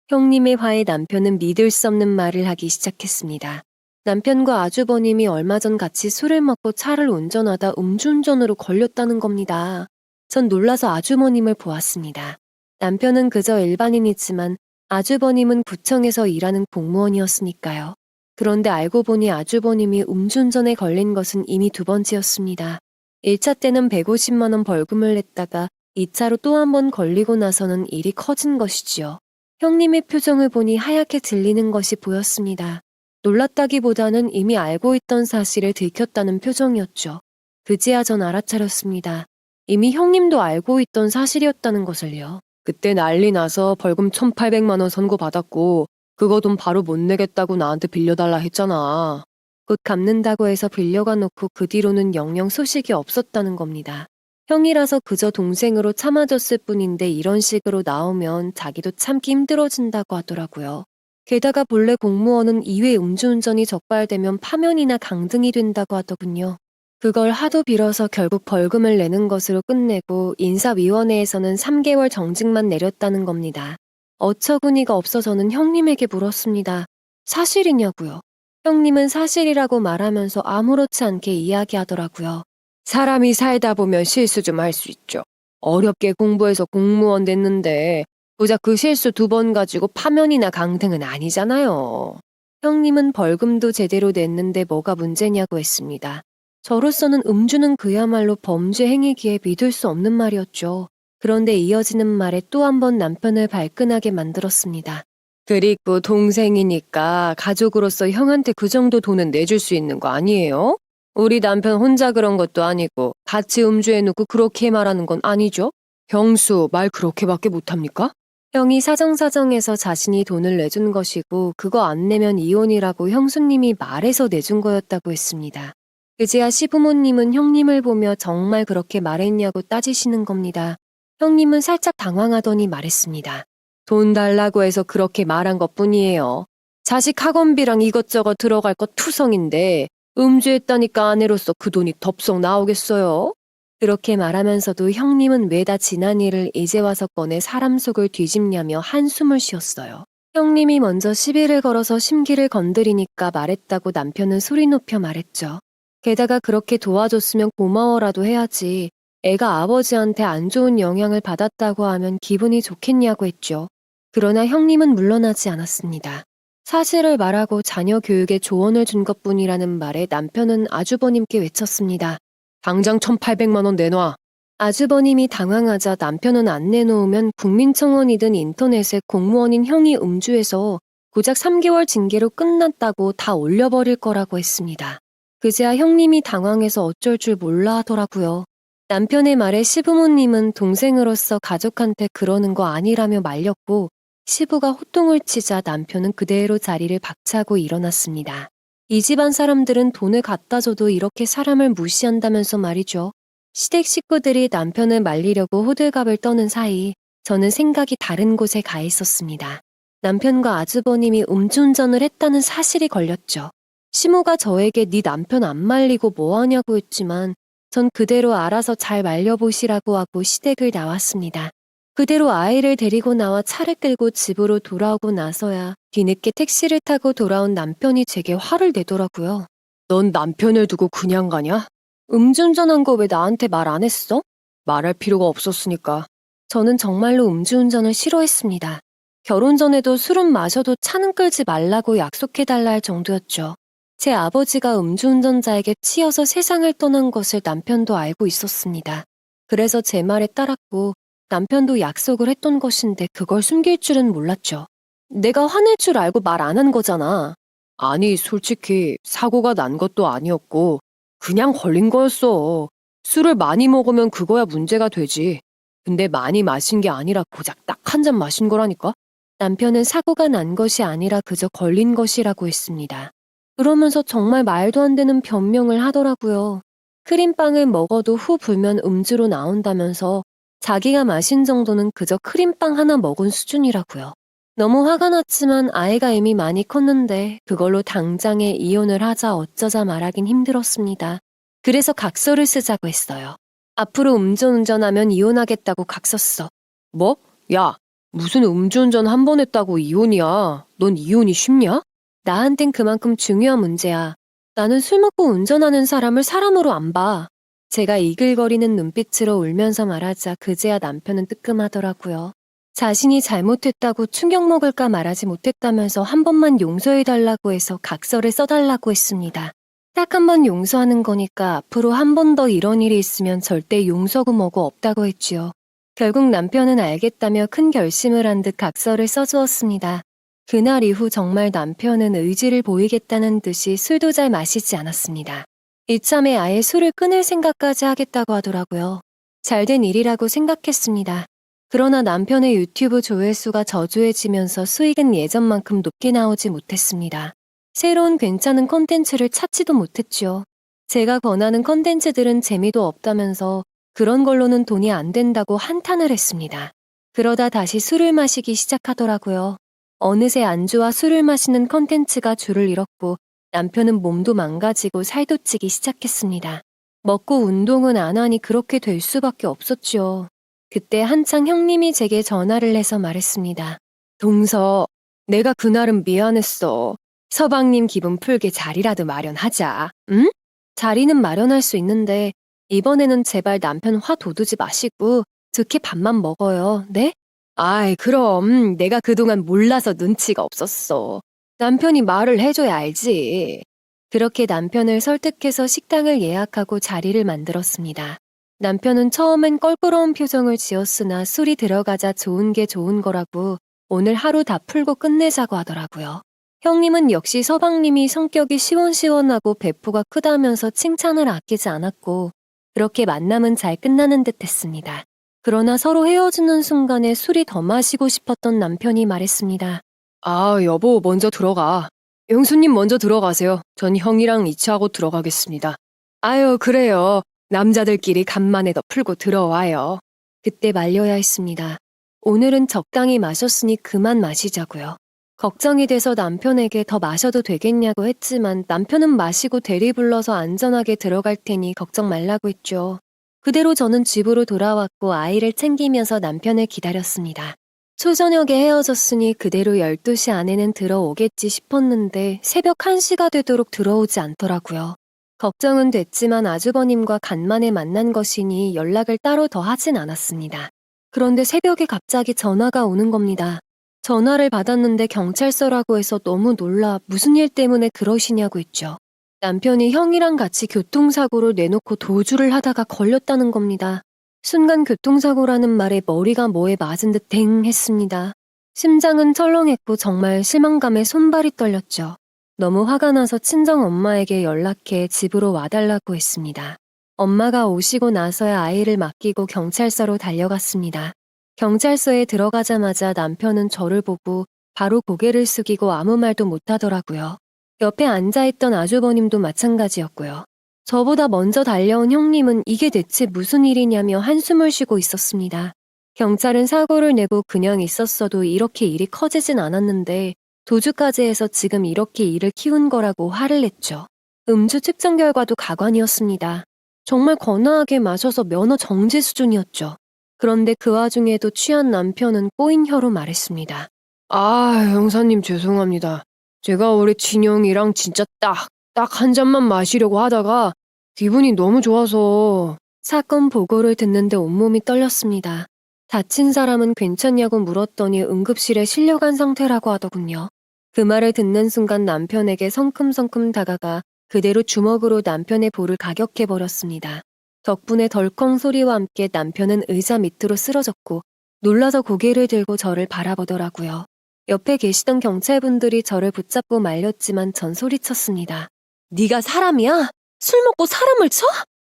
형님의 화에 남편은 믿을 수 없는 말을 하기 시작했습니다. 남편과 아주버님이 얼마 전 같이 술을 먹고 차를 운전하다 음주운전으로 걸렸다는 겁니다. 전 놀라서 아주버님을 보았습니다. 남편은 그저 일반인이지만 아주버님은 구청에서 일하는 공무원이었으니까요. 그런데 알고 보니 아주버님이 음주운전에 걸린 것은 이미 두 번째였습니다. 1차 때는 150만 원 벌금을 냈다가 2차로 또 한 번 걸리고 나서는 일이 커진 것이지요. 형님의 표정을 보니 하얗게 질리는 것이 보였습니다. 놀랐다기보다는 이미 알고 있던 사실을 들켰다는 표정이었죠. 그제야 전 알아차렸습니다. 이미 형님도 알고 있던 사실이었다는 것을요. 그때 난리 나서 벌금 1,800만 원 선고받았고 그거 돈 바로 못 내겠다고 나한테 빌려달라 했잖아. 곧 갚는다고 해서 빌려가 놓고 그 뒤로는 영영 소식이 없었다는 겁니다. 형이라서 그저 동생으로 참아줬을 뿐인데 이런 식으로 나오면 자기도 참기 힘들어진다고 하더라고요. 게다가 본래 공무원은 2회 음주운전이 적발되면 파면이나 강등이 된다고 하더군요. 그걸 하도 빌어서 결국 벌금을 내는 것으로 끝내고 인사위원회에서는 3개월 정직만 내렸다는 겁니다. 어처구니가 없어서는 형님에게 물었습니다. 사실이냐고요. 형님은 사실이라고 말하면서 아무렇지 않게 이야기하더라고요. 사람이 살다 보면 실수 좀 할 수 있죠. 어렵게 공부해서 공무원 됐는데 고작 그 실수 2번 가지고 파면이나 강등은 아니잖아요. 형님은 벌금도 제대로 냈는데 뭐가 문제냐고 했습니다. 저로서는 음주는 그야말로 범죄 행위기에 믿을 수 없는 말이었죠. 그런데 이어지는 말에 또 한 번 남편을 발끈하게 만들었습니다. 그리고 동생이니까 가족으로서 형한테 그 정도 돈은 내줄 수 있는 거 아니에요? 우리 남편 혼자 그런 것도 아니고 같이 음주해놓고 그렇게 말하는 건 아니죠? 형수 말 그렇게밖에 못합니까? 형이 사정사정해서 자신이 돈을 내준 것이고 그거 안 내면 이혼이라고 형수님이 말해서 내준 거였다고 했습니다. 그제야 시부모님은 형님을 보며 정말 그렇게 말했냐고 따지시는 겁니다. 형님은 살짝 당황하더니 말했습니다. 돈 달라고 해서 그렇게 말한 것뿐이에요. 자식 학원비랑 이것저것 들어갈 것 투성인데 음주했다니까 아내로서 그 돈이 덥석 나오겠어요? 그렇게 말하면서도 형님은 왜 다 지난 일을 이제 와서 꺼내 사람 속을 뒤집냐며 한숨을 쉬었어요. 형님이 먼저 시비를 걸어서 심기를 건드리니까 말했다고 남편은 소리 높여 말했죠. 게다가 그렇게 도와줬으면 고마워라도 해야지. 애가 아버지한테 안 좋은 영향을 받았다고 하면 기분이 좋겠냐고 했죠. 그러나 형님은 물러나지 않았습니다. 사실을 말하고 자녀 교육에 조언을 준 것뿐이라는 말에 남편은 아주버님께 외쳤습니다. 당장 1,800만 원 내놔. 아주버님이 당황하자 남편은 안 내놓으면 국민청원이든 인터넷에 공무원인 형이 음주해서 고작 3개월 징계로 끝났다고 다 올려버릴 거라고 했습니다. 그제야 형님이 당황해서 어쩔 줄 몰라 하더라고요. 남편의 말에 시부모님은 동생으로서 가족한테 그러는 거 아니라며 말렸고 시부가 호통을 치자 남편은 그대로 자리를 박차고 일어났습니다. 이 집안 사람들은 돈을 갖다 줘도 이렇게 사람을 무시한다면서 말이죠. 시댁 식구들이 남편을 말리려고 호들갑을 떠는 사이 저는 생각이 다른 곳에 가 있었습니다. 남편과 아주버님이 음주운전을 했다는 사실이 걸렸죠. 시모가 저에게 네 남편 안 말리고 뭐하냐고 했지만 전 그대로 알아서 잘 말려보시라고 하고 시댁을 나왔습니다. 그대로 아이를 데리고 나와 차를 끌고 집으로 돌아오고 나서야 뒤늦게 택시를 타고 돌아온 남편이 제게 화를 내더라고요. 넌 남편을 두고 그냥 가냐? 음주운전한 거 왜 나한테 말 안 했어? 말할 필요가 없었으니까. 저는 정말로 음주운전을 싫어했습니다. 결혼 전에도 술은 마셔도 차는 끌지 말라고 약속해달라 할 정도였죠. 제 아버지가 음주운전자에게 치여서 세상을 떠난 것을 남편도 알고 있었습니다. 그래서 제 말에 따랐고 남편도 약속을 했던 것인데 그걸 숨길 줄은 몰랐죠. 내가 화낼 줄 알고 말 안 한 거잖아. 아니 솔직히 사고가 난 것도 아니었고 그냥 걸린 거였어. 술을 많이 먹으면 그거야 문제가 되지. 근데 많이 마신 게 아니라 고작 딱 한 잔 마신 거라니까? 남편은 사고가 난 것이 아니라 그저 걸린 것이라고 했습니다. 그러면서 정말 말도 안 되는 변명을 하더라고요. 크림빵을 먹어도 후 불면 음주로 나온다면서 자기가 마신 정도는 그저 크림빵 하나 먹은 수준이라고요. 너무 화가 났지만 아이가 이미 많이 컸는데 그걸로 당장에 이혼을 하자 어쩌자 말하긴 힘들었습니다. 그래서 각서를 쓰자고 했어요. 앞으로 음주운전하면 이혼하겠다고 각섰어. 뭐? 야, 무슨 음주운전 한 번 했다고 이혼이야. 넌 이혼이 쉽냐? 나한텐 그만큼 중요한 문제야. 나는 술 먹고 운전하는 사람을 사람으로 안 봐. 제가 이글거리는 눈빛으로 울면서 말하자 그제야 남편은 뜨끔하더라고요. 자신이 잘못했다고 충격 먹을까 말하지 못했다면서 한 번만 용서해달라고 해서 각서를 써달라고 했습니다. 딱 한 번 용서하는 거니까 앞으로 한 번 더 이런 일이 있으면 절대 용서고 뭐고 없다고 했지요. 결국 남편은 알겠다며 큰 결심을 한 듯 각서를 써주었습니다. 그날 이후 정말 남편은 의지를 보이겠다는 듯이 술도 잘 마시지 않았습니다. 이참에 아예 술을 끊을 생각까지 하겠다고 하더라고요. 잘된 일이라고 생각했습니다. 그러나 남편의 유튜브 조회수가 저조해지면서 수익은 예전만큼 높게 나오지 못했습니다. 새로운 괜찮은 콘텐츠를 찾지도 못했죠. 제가 권하는 콘텐츠들은 재미도 없다면서 그런 걸로는 돈이 안 된다고 한탄을 했습니다. 그러다 다시 술을 마시기 시작하더라고요. 어느새 안주와 술을 마시는 콘텐츠가 줄을 잃었고 남편은 몸도 망가지고 살도 찌기 시작했습니다. 먹고 운동은 안 하니 그렇게 될 수밖에 없었죠. 그때 한창 형님이 제게 전화를 해서 말했습니다. 동서, 내가 그날은 미안했어. 서방님 기분 풀게 자리라도 마련하자. 응? 자리는 마련할 수 있는데 이번에는 제발 남편 화 돋우지 마시고 특히 밥만 먹어요. 네? 아이, 그럼 내가 그동안 몰라서 눈치가 없었어. 남편이 말을 해줘야 알지. 그렇게 남편을 설득해서 식당을 예약하고 자리를 만들었습니다. 남편은 처음엔 껄끄러운 표정을 지었으나 술이 들어가자 좋은 게 좋은 거라고 오늘 하루 다 풀고 끝내자고 하더라고요. 형님은 역시 서방님이 성격이 시원시원하고 배포가 크다면서 칭찬을 아끼지 않았고 그렇게 만남은 잘 끝나는 듯 했습니다. 그러나 서로 헤어지는 순간에 술이 더 마시고 싶었던 남편이 말했습니다. 아, 여보, 먼저 들어가. 영수님 먼저 들어가세요. 전 형이랑 이치하고 들어가겠습니다. 아유, 그래요. 남자들끼리 간만에 더 풀고 들어와요. 그때 말려야 했습니다. 오늘은 적당히 마셨으니 그만 마시자고요. 걱정이 돼서 남편에게 더 마셔도 되겠냐고 했지만 남편은 마시고 대리 불러서 안전하게 들어갈 테니 걱정 말라고 했죠. 그대로 저는 집으로 돌아왔고 아이를 챙기면서 남편을 기다렸습니다. 초저녁에 헤어졌으니 그대로 12시 안에는 들어오겠지 싶었는데 새벽 1시가 되도록 들어오지 않더라고요. 걱정은 됐지만 아주버님과 간만에 만난 것이니 연락을 따로 더 하진 않았습니다. 그런데 새벽에 갑자기 전화가 오는 겁니다. 전화를 받았는데 경찰서라고 해서 너무 놀라 무슨 일 때문에 그러시냐고 했죠. 남편이 형이랑 같이 교통사고를 내놓고 도주를 하다가 걸렸다는 겁니다. 순간 교통사고라는 말에 머리가 뭐에 맞은 듯 댕 했습니다. 심장은 철렁했고 정말 실망감에 손발이 떨렸죠. 너무 화가 나서 친정 엄마에게 연락해 집으로 와달라고 했습니다. 엄마가 오시고 나서야 아이를 맡기고 경찰서로 달려갔습니다. 경찰서에 들어가자마자 남편은 저를 보고 바로 고개를 숙이고 아무 말도 못하더라고요. 옆에 앉아있던 아주버님도 마찬가지였고요. 저보다 먼저 달려온 형님은 이게 대체 무슨 일이냐며 한숨을 쉬고 있었습니다. 경찰은 사고를 내고 그냥 있었어도 이렇게 일이 커지진 않았는데 도주까지 해서 지금 이렇게 일을 키운 거라고 화를 냈죠. 음주 측정 결과도 가관이었습니다. 정말 거나하게 마셔서 면허 정지 수준이었죠. 그런데 그 와중에도 취한 남편은 꼬인 혀로 말했습니다. 아, 형사님 죄송합니다. 제가 우리 진영이랑 진짜 딱 한 잔만 마시려고 하다가 기분이 너무 좋아서. 사건 보고를 듣는데 온몸이 떨렸습니다. 다친 사람은 괜찮냐고 물었더니 응급실에 실려간 상태라고 하더군요. 그 말을 듣는 순간 남편에게 성큼성큼 다가가 그대로 주먹으로 남편의 볼을 가격해버렸습니다. 덕분에 덜컹 소리와 함께 남편은 의자 밑으로 쓰러졌고 놀라서 고개를 들고 저를 바라보더라고요. 옆에 계시던 경찰분들이 저를 붙잡고 말렸지만 전 소리쳤습니다. 네가 사람이야? 술 먹고 사람을 쳐?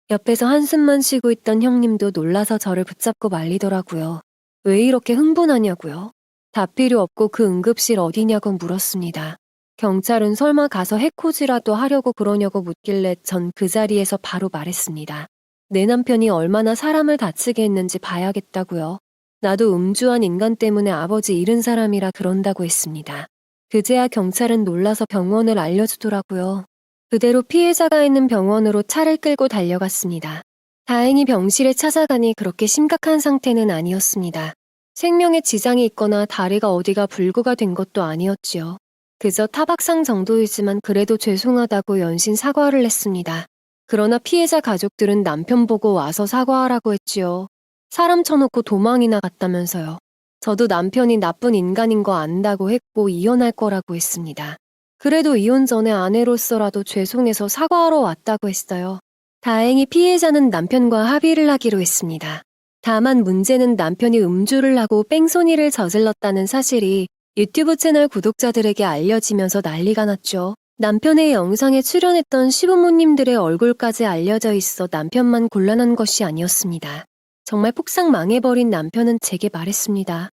옆에서 한숨만 쉬고 있던 형님도 놀라서 저를 붙잡고 말리더라고요. 왜 이렇게 흥분하냐고요. 다 필요 없고 그 응급실 어디냐고 물었습니다. 경찰은 설마 가서 해코지라도 하려고 그러냐고 묻길래 전 그 자리에서 바로 말했습니다. 내 남편이 얼마나 사람을 다치게 했는지 봐야겠다고요. 나도 음주한 인간 때문에 아버지 잃은 사람이라 그런다고 했습니다. 그제야 경찰은 놀라서 병원을 알려주더라고요. 그대로 피해자가 있는 병원으로 차를 끌고 달려갔습니다. 다행히 병실에 찾아가니 그렇게 심각한 상태는 아니었습니다. 생명에 지장이 있거나 다리가 어디가 불구가 된 것도 아니었지요. 그저 타박상 정도이지만 그래도 죄송하다고 연신 사과를 했습니다. 그러나 피해자 가족들은 남편 보고 와서 사과하라고 했지요. 사람 쳐놓고 도망이나 갔다면서요. 저도 남편이 나쁜 인간인 거 안다고 했고 이혼할 거라고 했습니다. 그래도 이혼 전에 아내로서라도 죄송해서 사과하러 왔다고 했어요. 다행히 피해자는 남편과 합의를 하기로 했습니다. 다만 문제는 남편이 음주를 하고 뺑소니를 저질렀다는 사실이 유튜브 채널 구독자들에게 알려지면서 난리가 났죠. 남편의 영상에 출연했던 시부모님들의 얼굴까지 알려져 있어 남편만 곤란한 것이 아니었습니다. 정말 폭삭 망해버린 남편은 제게 말했습니다.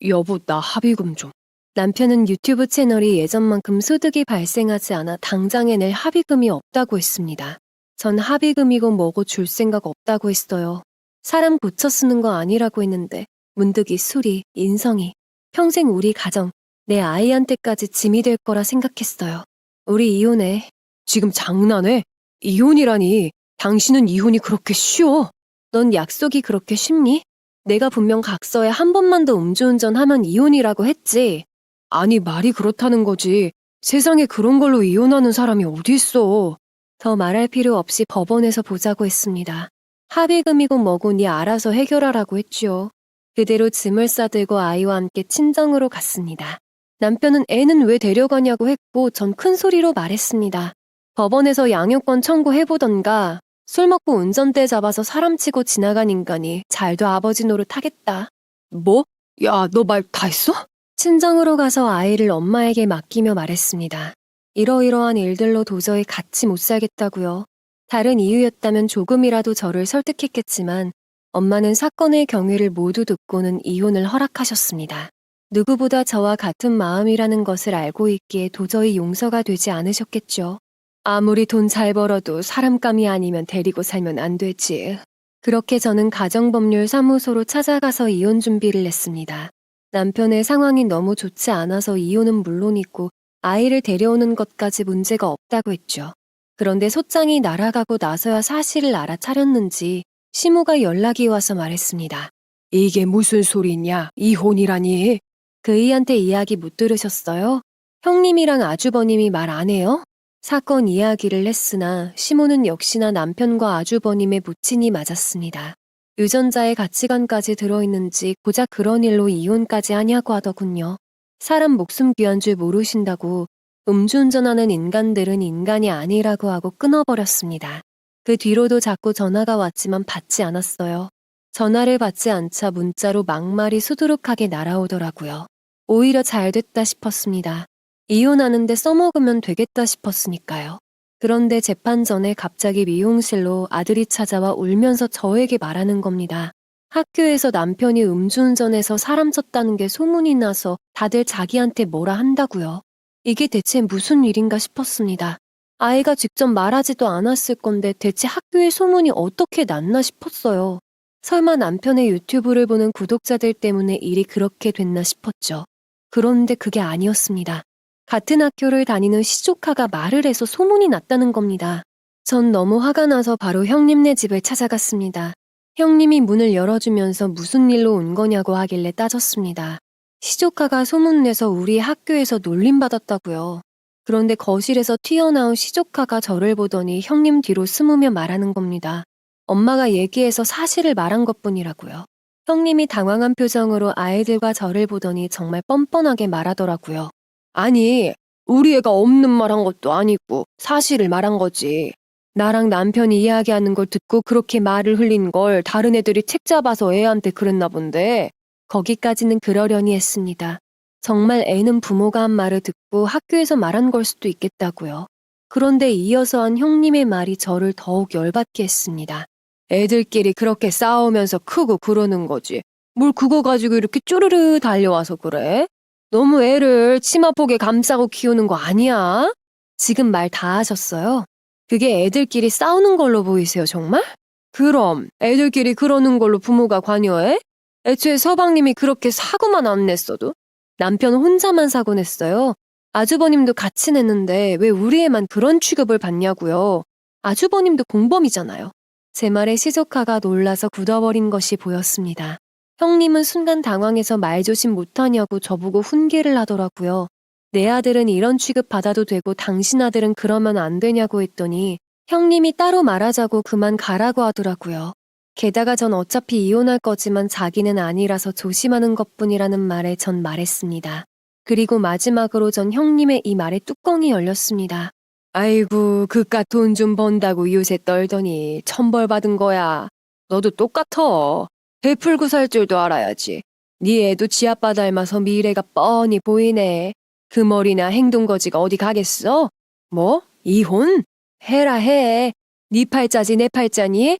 여보, 나 합의금 좀. 남편은 유튜브 채널이 예전만큼 소득이 발생하지 않아 당장에 낼 합의금이 없다고 했습니다. 전 합의금이고 뭐고 줄 생각 없다고 했어요. 사람 고쳐 쓰는 거 아니라고 했는데 문득 이 술이, 인성이 평생 우리 가정, 내 아이한테까지 짐이 될 거라 생각했어요. 우리 이혼해. 지금 장난해? 이혼이라니. 당신은 이혼이 그렇게 쉬워? 넌 약속이 그렇게 쉽니? 내가 분명 각서에 한 번만 더 음주운전하면 이혼이라고 했지. 아니, 말이 그렇다는 거지. 세상에 그런 걸로 이혼하는 사람이 어디 있어. 더 말할 필요 없이 법원에서 보자고 했습니다. 합의금이고 뭐고 니 알아서 해결하라고 했지요. 그대로 짐을 싸들고 아이와 함께 친정으로 갔습니다. 남편은 애는 왜 데려가냐고 했고 전 큰 소리로 말했습니다. 법원에서 양육권 청구해보던가 술 먹고 운전대 잡아서 사람 치고 지나간 인간이 잘도 아버지 노릇 하겠다. 뭐? 야, 너 말 다 했어? 친정으로 가서 아이를 엄마에게 맡기며 말했습니다. 이러이러한 일들로 도저히 같이 못 살겠다고요. 다른 이유였다면 조금이라도 저를 설득했겠지만 엄마는 사건의 경위를 모두 듣고는 이혼을 허락하셨습니다. 누구보다 저와 같은 마음이라는 것을 알고 있기에 도저히 용서가 되지 않으셨겠죠. 아무리 돈 잘 벌어도 사람감이 아니면 데리고 살면 안 되지. 그렇게 저는 가정법률사무소로 찾아가서 이혼 준비를 했습니다. 남편의 상황이 너무 좋지 않아서 이혼은 물론이고 아이를 데려오는 것까지 문제가 없다고 했죠. 그런데 소장이 날아가고 나서야 사실을 알아차렸는지 시모가 연락이 와서 말했습니다. 이게 무슨 소리냐? 이혼이라니. 그이한테 이야기 못 들으셨어요? 형님이랑 아주버님이 말 안 해요? 사건 이야기를 했으나 시모는 역시나 남편과 아주버님의 모친이 맞았습니다. 유전자의 가치관까지 들어있는지 고작 그런 일로 이혼까지 하냐고 하더군요. 사람 목숨 귀한 줄 모르신다고 음주운전하는 인간들은 인간이 아니라고 하고 끊어버렸습니다. 그 뒤로도 자꾸 전화가 왔지만 받지 않았어요. 전화를 받지 않자 문자로 막말이 수두룩하게 날아오더라고요. 오히려 잘 됐다 싶었습니다. 이혼하는데 써먹으면 되겠다 싶었으니까요. 그런데 재판 전에 갑자기 미용실로 아들이 찾아와 울면서 저에게 말하는 겁니다. 학교에서 남편이 음주운전해서 사람 쳤다는 게 소문이 나서 다들 자기한테 뭐라 한다고요. 이게 대체 무슨 일인가 싶었습니다. 아이가 직접 말하지도 않았을 건데 대체 학교에 소문이 어떻게 났나 싶었어요. 설마 남편의 유튜브를 보는 구독자들 때문에 일이 그렇게 됐나 싶었죠. 그런데 그게 아니었습니다. 같은 학교를 다니는 시조카가 말을 해서 소문이 났다는 겁니다. 전 너무 화가 나서 바로 형님네 집을 찾아갔습니다. 형님이 문을 열어주면서 무슨 일로 온 거냐고 하길래 따졌습니다. 시조카가 소문내서 우리 학교에서 놀림받았다고요. 그런데 거실에서 튀어나온 시조카가 저를 보더니 형님 뒤로 숨으며 말하는 겁니다. 엄마가 얘기해서 사실을 말한 것뿐이라고요. 형님이 당황한 표정으로 아이들과 저를 보더니 정말 뻔뻔하게 말하더라고요. 아니, 우리 애가 없는 말 한 것도 아니고 사실을 말한 거지. 나랑 남편이 이야기하는 걸 듣고 그렇게 말을 흘린 걸 다른 애들이 책 잡아서 애한테 그랬나 본데. 거기까지는 그러려니 했습니다. 정말 애는 부모가 한 말을 듣고 학교에서 말한 걸 수도 있겠다고요. 그런데 이어서 한 형님의 말이 저를 더욱 열받게 했습니다. 애들끼리 그렇게 싸우면서 크고 그러는 거지. 뭘 그거 가지고 이렇게 쪼르르 달려와서 그래? 너무 애를 치마폭에 감싸고 키우는 거 아니야? 지금 말 다 하셨어요? 그게 애들끼리 싸우는 걸로 보이세요, 정말? 그럼 애들끼리 그러는 걸로 부모가 관여해? 애초에 서방님이 그렇게 사고만 안 냈어도 남편 혼자만 사고 냈어요. 아주버님도 같이 냈는데 왜 우리 애만 그런 취급을 받냐고요. 아주버님도 공범이잖아요. 제 말에 시조카가 놀라서 굳어버린 것이 보였습니다. 형님은 순간 당황해서 말조심 못하냐고 저보고 훈계를 하더라고요. 내 아들은 이런 취급 받아도 되고 당신 아들은 그러면 안 되냐고 했더니 형님이 따로 말하자고 그만 가라고 하더라고요. 게다가 전 어차피 이혼할 거지만 자기는 아니라서 조심하는 것뿐이라는 말에 전 말했습니다. 그리고 마지막으로 전 형님의 이 말에 뚜껑이 열렸습니다. 아이고 그깟 돈 좀 번다고 요새 떨더니 천벌 받은 거야. 너도 똑같아. 베풀고 살 줄도 알아야지. 네 애도 지 아빠 닮아서 미래가 뻔히 보이네. 그 머리나 행동거지가 어디 가겠어? 뭐? 이혼? 해라 해. 네 팔자지 내 팔자니?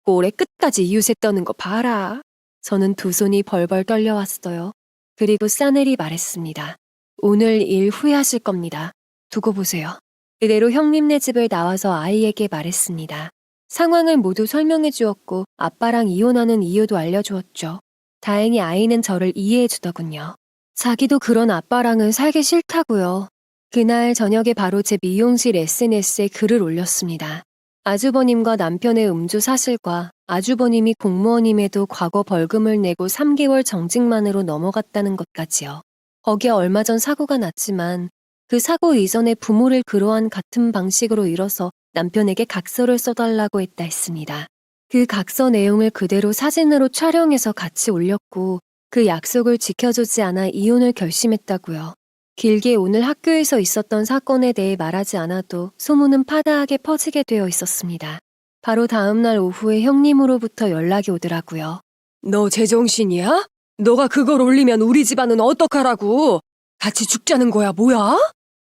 올해 끝까지 이웃에 떠는 거 봐라. 저는 두 손이 벌벌 떨려왔어요. 그리고 싸늘히 말했습니다. 오늘 일 후회하실 겁니다. 두고 보세요. 그대로 형님네 집을 나와서 아이에게 말했습니다. 상황을 모두 설명해 주었고 아빠랑 이혼하는 이유도 알려주었죠. 다행히 아이는 저를 이해해 주더군요. 자기도 그런 아빠랑은 살기 싫다고요. 그날 저녁에 바로 제 미용실 SNS에 글을 올렸습니다. 아주버님과 남편의 음주 사실과 아주버님이 공무원임에도 과거 벌금을 내고 3개월 정직만으로 넘어갔다는 것까지요. 거기에 얼마 전 사고가 났지만 그 사고 이전에 부모를 그러한 같은 방식으로 잃어서 남편에게 각서를 써달라고 했다 했습니다. 그 각서 내용을 그대로 사진으로 촬영해서 같이 올렸고 그 약속을 지켜주지 않아 이혼을 결심했다고요. 길게 오늘 학교에서 있었던 사건에 대해 말하지 않아도 소문은 파다하게 퍼지게 되어 있었습니다. 바로 다음날 오후에 형님으로부터 연락이 오더라고요. 너 제정신이야? 너가 그걸 올리면 우리 집안은 어떡하라고? 같이 죽자는 거야 뭐야?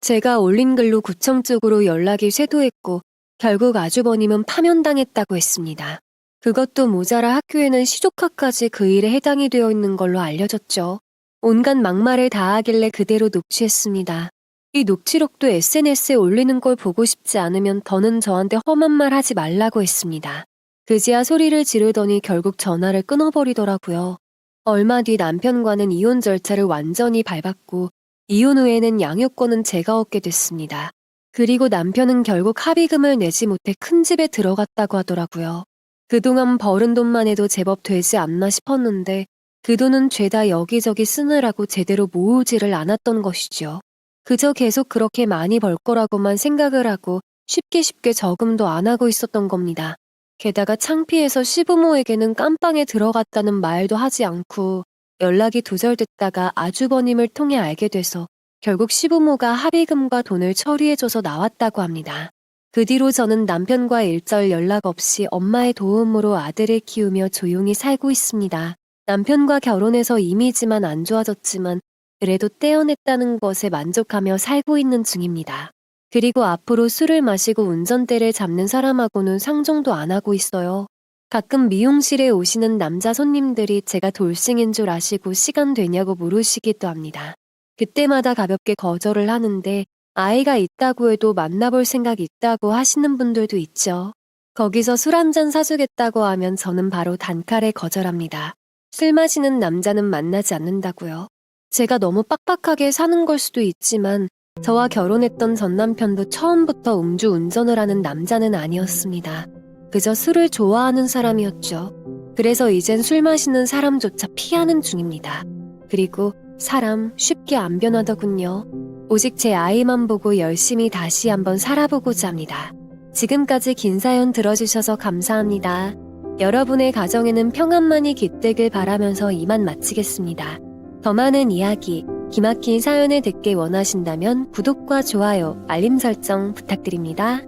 제가 올린 글로 구청 쪽으로 연락이 쇄도했고 결국 아주버님은 파면당했다고 했습니다. 그것도 모자라 학교에는 시조카까지 그 일에 해당이 되어 있는 걸로 알려졌죠. 온갖 막말을 다 하길래 그대로 녹취했습니다. 이 녹취록도 SNS에 올리는 걸 보고 싶지 않으면 더는 저한테 험한 말 하지 말라고 했습니다. 그제야 소리를 지르더니 결국 전화를 끊어버리더라고요. 얼마 뒤 남편과는 이혼 절차를 완전히 밟았고 이혼 후에는 양육권은 제가 얻게 됐습니다. 그리고 남편은 결국 합의금을 내지 못해 큰 집에 들어갔다고 하더라고요. 그동안 벌은 돈만 해도 제법 되지 않나 싶었는데 그 돈은 죄다 여기저기 쓰느라고 제대로 모으지를 않았던 것이죠. 그저 계속 그렇게 많이 벌 거라고만 생각을 하고 쉽게 저금도 안 하고 있었던 겁니다. 게다가 창피해서 시부모에게는 깜빵에 들어갔다는 말도 하지 않고 연락이 두절됐다가 아주버님을 통해 알게 돼서 결국 시부모가 합의금과 돈을 처리해줘서 나왔다고 합니다. 그 뒤로 저는 남편과 일절 연락 없이 엄마의 도움으로 아들을 키우며 조용히 살고 있습니다. 남편과 결혼해서 이미지만 안 좋아졌지만 그래도 떼어냈다는 것에 만족하며 살고 있는 중입니다. 그리고 앞으로 술을 마시고 운전대를 잡는 사람하고는 상종도 안 하고 있어요. 가끔 미용실에 오시는 남자 손님들이 제가 돌싱인 줄 아시고 시간 되냐고 물으시기도 합니다. 그때마다 가볍게 거절을 하는데 아이가 있다고 해도 만나볼 생각 있다고 하시는 분들도 있죠. 거기서 술 한잔 사주겠다고 하면 저는 바로 단칼에 거절합니다. 술 마시는 남자는 만나지 않는다고요. 제가 너무 빡빡하게 사는 걸 수도 있지만 저와 결혼했던 전 남편도 처음부터 음주 운전을 하는 남자는 아니었습니다. 그저 술을 좋아하는 사람이었죠. 그래서 이젠 술 마시는 사람조차 피하는 중입니다. 그리고 사람 쉽게 안 변하더군요. 오직 제 아이만 보고 열심히 다시 한번 살아보고자 합니다. 지금까지 긴 사연 들어주셔서 감사합니다. 여러분의 가정에는 평안만이 깃들길 바라면서 이만 마치겠습니다. 더 많은 이야기, 기막힌 사연을 듣기 원하신다면 구독과 좋아요, 알림 설정 부탁드립니다.